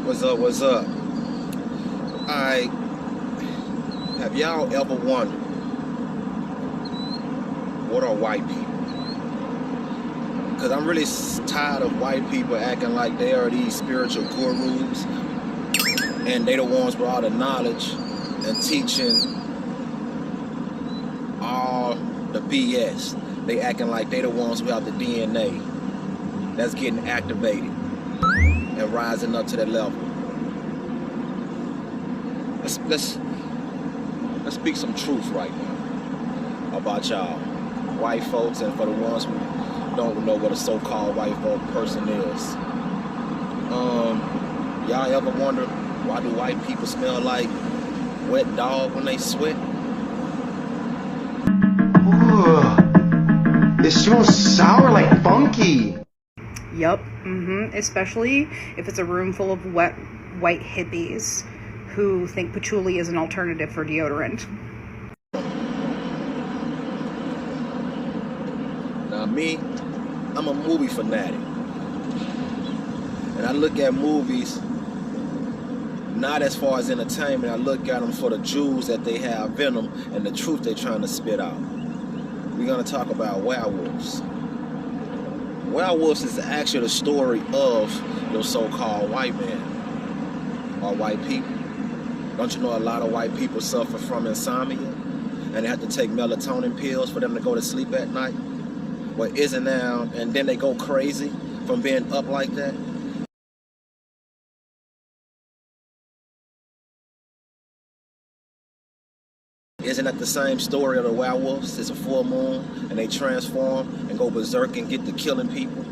What's up? What's up? Alright, have y'all ever wondered, what are white people? Because I'm really tired of white people acting like they are these spiritual gurus and they the ones with all the knowledge and teaching all the BS. They acting like they the ones who have the DNA that's getting activated and rising up to that level. Let's speak some truth right now about y'all white folks, and for the ones who don't know what a so-called white folk person is. Y'all ever wonder, why do white people smell like wet dog when they sweat? Ooh, it smells sour like funky. Yup, especially if it's a room full of wet white hippies who think patchouli is an alternative for deodorant. Now me, I'm a movie fanatic. And I look at movies not as far as entertainment, I look at them for the jewels that they have in them and the truth they're trying to spit out. We're gonna talk about werewolves. Werewolves is actually the story of your so-called white man or white people. Don't you know a lot of white people suffer from insomnia and they have to take melatonin pills for them to go to sleep at night? Well, isn't now, and then they go crazy from being up like that? Isn't that the same story of the werewolves? It's a full moon and they transform and go berserk and get to killing people.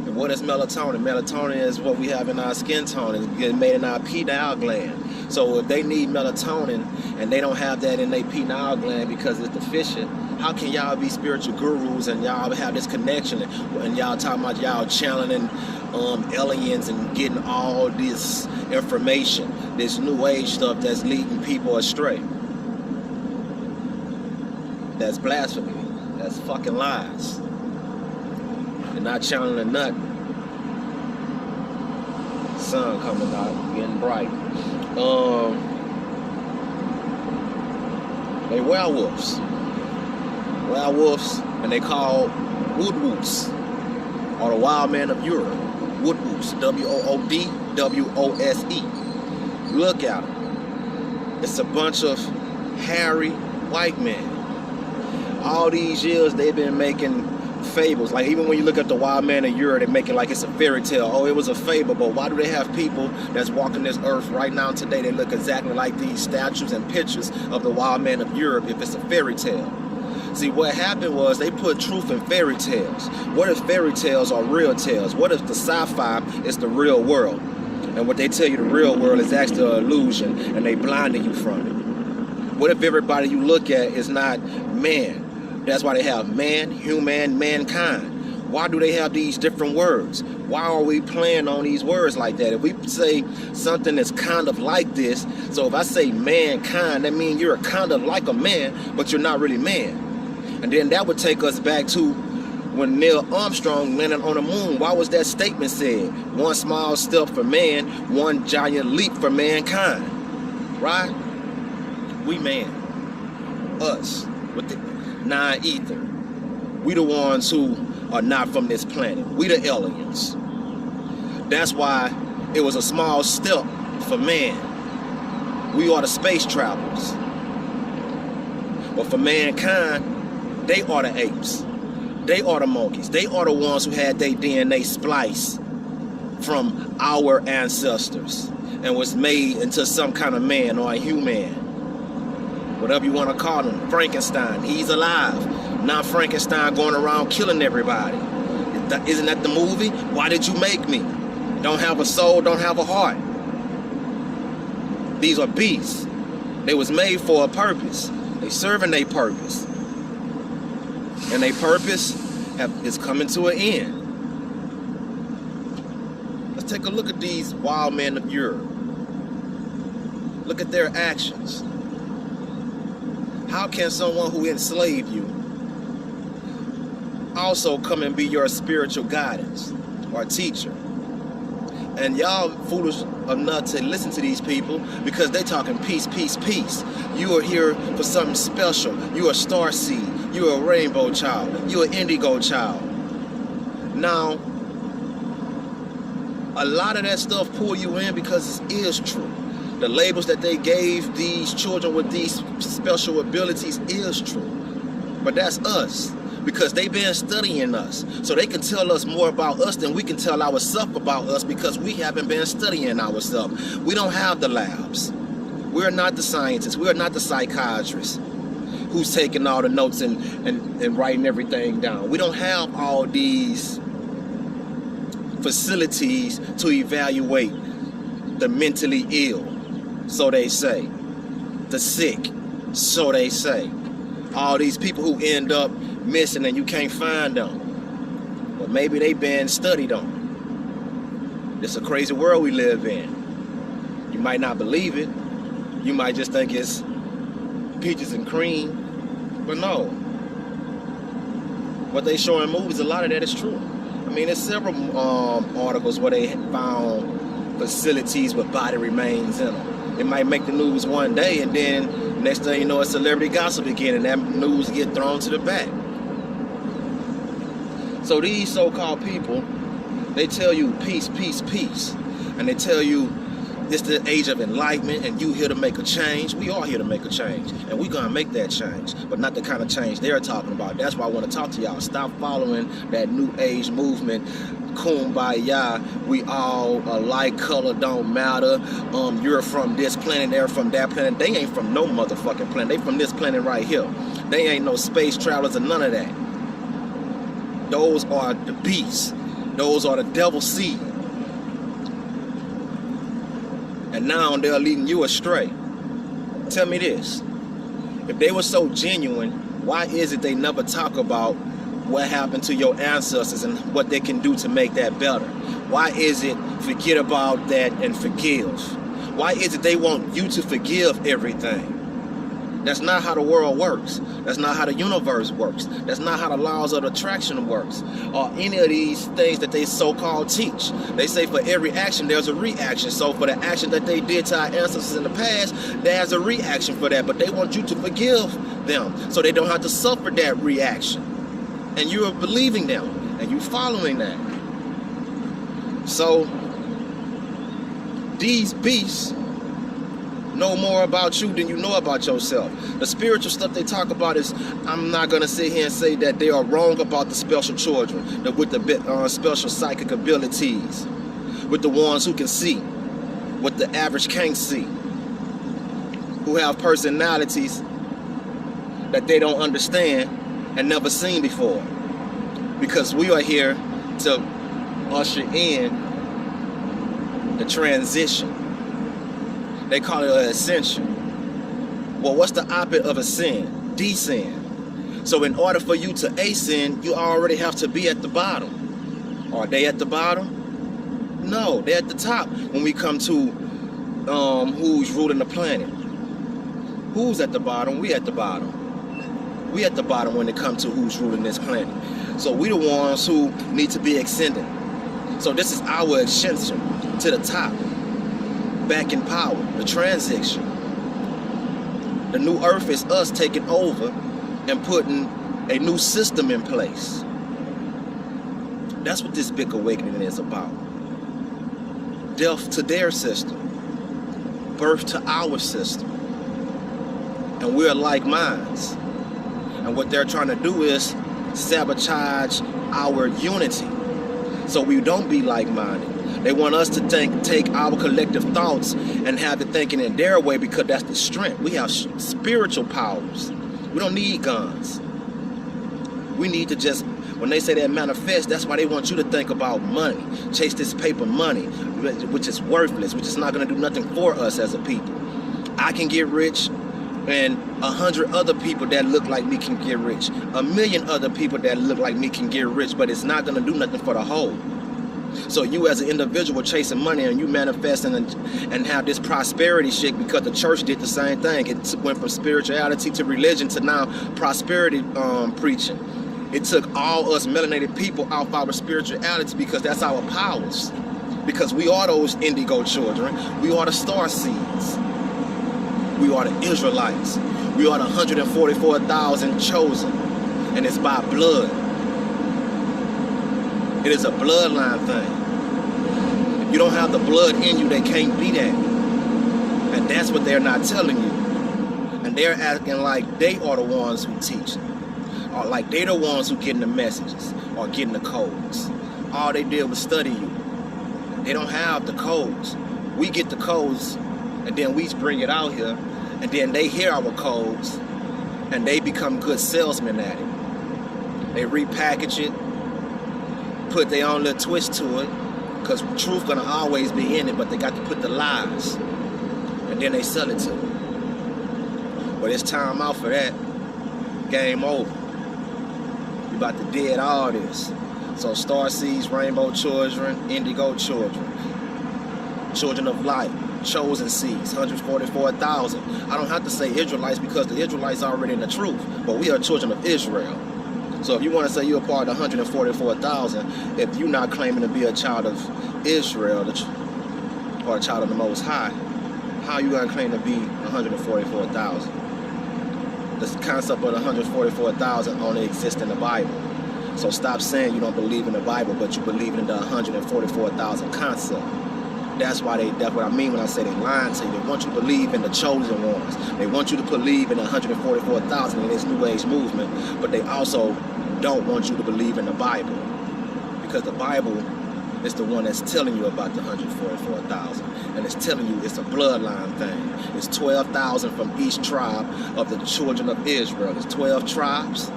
And what is melatonin? Melatonin is what we have in our skin tone. It's getting made in our pineal gland. So if they need melatonin and they don't have that in their pineal gland because it's deficient, how can y'all be spiritual gurus and y'all have this connection and y'all talking about y'all channeling aliens and getting all this information, this new age stuff that's leading people astray? That's blasphemy. That's fucking lies. They're not channeling nothing. Sun coming out, getting bright. They werewolves. Werewolves, and they call woodwoops, or the wild man of Europe. Woodwoops, W-O-O-D-W-O-S-E. Look at them. It's a bunch of hairy white men. All these years they've been making fables. Like even when you look at the wild man of Europe, they make it like it's a fairy tale. Oh, it was a fable. But why do they have people that's walking this earth right now today? They look exactly like these statues and pictures of the wild man of Europe if it's a fairy tale. See, what happened was they put truth in fairy tales. What if fairy tales are real tales? What if the sci-fi is the real world? And what they tell you the real world is actually an illusion and they blinded you from it? What if everybody you look at is not man? That's why they have man, human, mankind. Why do they have these different words? Why are we playing on these words like that? If we say something that's kind of like this, so if I say mankind, that means you're kind of like a man, but you're not really man. And then that would take us back to when Neil Armstrong landed on the moon. Why was that statement said? One small step for man, one giant leap for mankind. Right? We man. Us. With the non-ether. We the ones who are not from this planet. We the aliens. That's why it was a small step for man. We are the space travelers. But for mankind, they are the apes. They are the monkeys. They are the ones who had their DNA spliced from our ancestors and was made into some kind of man or a human. Whatever you want to call him. Frankenstein. He's alive. Not Frankenstein going around killing everybody. Isn't that the movie? Why did you make me? Don't have a soul, don't have a heart. These are beasts. They was made for a purpose. They serving their purpose. And their purpose is coming to an end. Let's take a look at these wild men of Europe. Look at their actions. How can someone who enslaved you also come and be your spiritual guidance? or teacher. And y'all foolish enough to listen to these people because they talking peace, peace, peace. You are here for something special. You are a star seed. You are a rainbow child. You are an indigo child. Now, a lot of that stuff pull you in because it is true. The labels that they gave these children with these special abilities is true. But that's us. Because they've been studying us. So they can tell us more about us than we can tell ourselves about us because we haven't been studying ourselves. We don't have the labs. We're not the scientists. We're not the psychiatrists who's taking all the notes and writing everything down. We don't have all these facilities to evaluate the mentally ill, so they say. The sick, so they say. All these people who end up missing and you can't find them. But maybe they've been studied on. It's a crazy world we live in. You might not believe it. You might just think it's peaches and cream. But no. What they show in movies, a lot of that is true. I mean, there's several articles where they found facilities with body remains in them. It might make the news one day and then next thing you know, it's celebrity gossip again and that news get thrown to the back. So these so-called people, they tell you peace, peace, peace. And they tell you it's the age of enlightenment and you here to make a change. We are here to make a change. And we're going to make that change. But not the kind of change they're talking about. That's why I want to talk to y'all. Stop following that new age movement. Kumbaya. We all alike, color don't matter. You're from this planet, they're from that planet. They ain't from no motherfucking planet. They from this planet right here. They ain't no space travelers or none of that. Those are the beasts. Those are the devil seed. And now they're leading you astray. Tell me this. If they were so genuine, why is it they never talk about what happened to your ancestors and what they can do to make that better? Why is it forget about that and forgive? Why is it they want you to forgive everything? That's not how the world works. That's not how the universe works. That's not how the laws of attraction works. Or any of these things that they so-called teach. They say for every action, there's a reaction. So for the action that they did to our ancestors in the past, there's a reaction for that. But they want you to forgive them so they don't have to suffer that reaction. And you are believing them. And you following that. So these beasts know more about you than you know about yourself. The spiritual stuff they talk about is, I'm not going to sit here and say that they are wrong about the special children, with the special psychic abilities, with the ones who can see, what the average can't see, who have personalities that they don't understand and never seen before. Because we are here to usher in the transition. They call it an ascension. Well, what's the opposite of ascend? Descend. So in order for you to ascend, you already have to be at the bottom. Are they at the bottom? No, they're at the top when we come to who's ruling the planet. Who's at the bottom? We at the bottom. We at the bottom when it comes to who's ruling this planet. So we the ones who need to be ascended. So this is our ascension to the top. Back in power, the transition. The new earth is us taking over and putting a new system in place. That's what this big awakening is about. Death to their system, birth to our system. And we're like minds. And what they're trying to do is sabotage our unity so we don't be like-minded. They want us to take our collective thoughts and have it thinking in their way because that's the strength. We have spiritual powers. We don't need guns. We need to just, when they say that manifest, that's why they want you to think about money. Chase this paper money, which is worthless, which is not going to do nothing for us as a people. I can get rich, and 100 other people that look like me can get rich. 1,000,000 other people that look like me can get rich, but it's not going to do nothing for the whole. So you as an individual chasing money and you manifesting and have this prosperity shit because the church did the same thing. It went from spirituality to religion to now prosperity preaching. It took all us melanated people off our spirituality because that's our powers. Because we are those indigo children. We are the star seeds. We are the Israelites. We are the 144,000 chosen. And it's by blood. It is a bloodline thing. If you don't have the blood in you, they can't be that. And that's what they're not telling you. And they're acting like they are the ones who teach. Or like they're the ones who getting the messages or getting the codes. All they did was study you. They don't have the codes. We get the codes and then we bring it out here and then they hear our codes and they become good salesmen at it. They repackage it, put their own little twist to it, because truth gonna always be in it, but they got to put the lies and then they sell it to them. But it's time out for that. Game over. We about to dead all this. So star seeds, rainbow children, indigo children, children of light, chosen seeds, 144,000. I don't have to say Israelites because the Israelites are already in the truth, but we are children of Israel. So if you want to say you're a part of the 144,000, if you're not claiming to be a child of Israel or a child of the Most High, how are you going to claim to be 144,000? The concept of the 144,000 only exists in the Bible. So stop saying you don't believe in the Bible, but you believe in the 144,000 concept. That's what I mean when I say they lying to you. They want you to believe in the chosen ones. They want you to believe in the 144,000 in this New Age movement, but they also don't want you to believe in the Bible. Because the Bible is the one that's telling you about the 144,000. And it's telling you it's a bloodline thing. It's 12,000 from each tribe of the children of Israel. It's 12 tribes.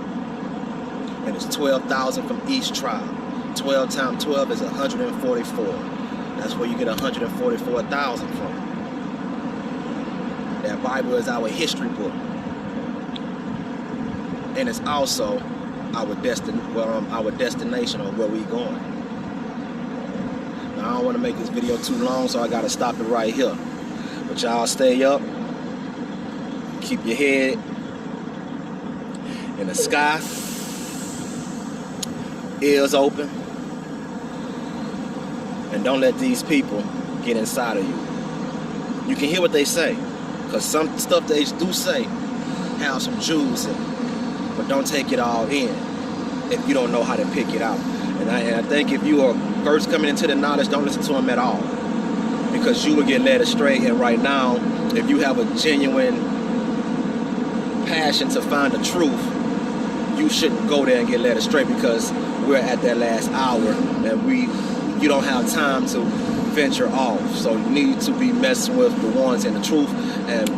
And it's 12,000 from each tribe. 12 times 12 is 144. That's where you get 144,000 from. That Bible is our history book. And it's also our destination on where we're going. Now, I don't want to make this video too long, so I got to stop it right here. But y'all stay up. Keep your head in the sky. Ears open, and don't let these people get inside of you. You can hear what they say, because some stuff they do say have some jewels in it, but don't take it all in if you don't know how to pick it out. And I think if you are first coming into the knowledge, don't listen to them at all, because you will get led astray. And right now, if you have a genuine passion to find the truth, you shouldn't go there and get led astray, because we're at that last hour and you don't have time to venture off. So you need to be messing with the ones in the truth, and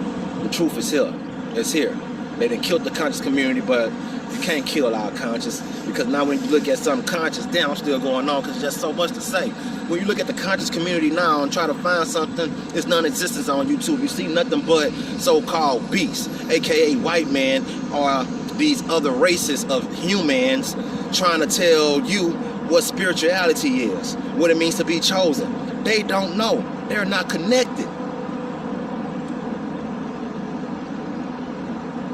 the truth is here. It's here. They done killed the conscious community, but you can't kill our conscious, because now when you look at something conscious, damn, I'm still going on because there's just so much to say. When you look at the conscious community now and try to find something, it's non-existence on YouTube. You see nothing but so-called beasts, aka white men, or these other races of humans trying to tell you what spirituality is, what it means to be chosen. They don't know. They're not connected.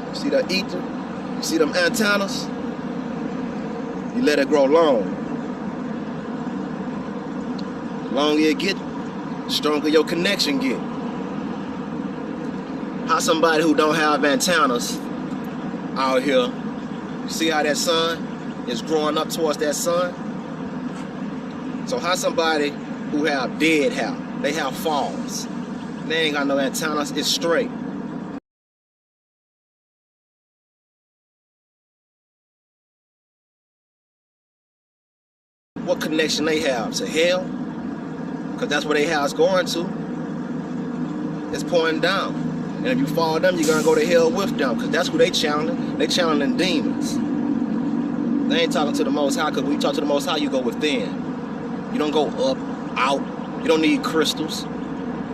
You see that ether? You see them antennas? You let it grow long. The longer it get, the stronger your connection get. How somebody who don't have antennas out here, you see how that sun is growing up towards that sun? So how somebody who have dead hair, they have falls, they ain't got no antennas, it's straight. What connection they have to hell? Because that's where they house going to. It's pouring down. And if you follow them, you're gonna go to hell with them, because that's who they channeling. They channeling demons. They ain't talking to the Most High, because when you talk to the Most High, you go within. You don't go up, out. You don't need crystals.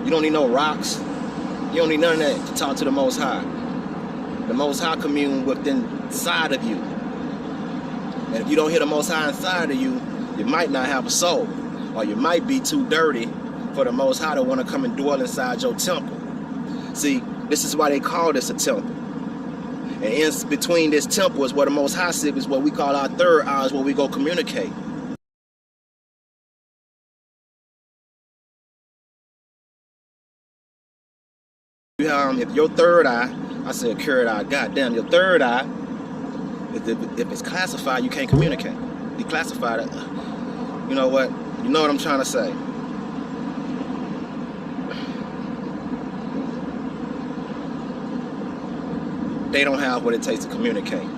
You don't need no rocks. You don't need none of that to talk to the Most High. The Most High commune within inside of you. And if you don't hear the Most High inside of you, you might not have a soul, or you might be too dirty for the Most High to want to come and dwell inside your temple. See, this is why they call this a temple. And in between this temple is where the Most High sits, is what we call our third eye, is where we go communicate. If your third eye, I said carrot eye, goddamn, your third eye, if it's classified, you can't communicate. Declassified it. You know what? You know what I'm trying to say. They don't have what it takes to communicate.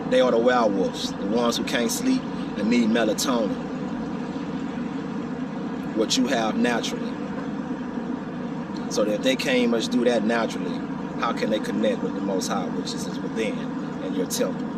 They are the werewolves, the ones who can't sleep and need melatonin. What you have naturally. So that if they can't much do that naturally, how can they connect with the Most High, which is within, and your temple?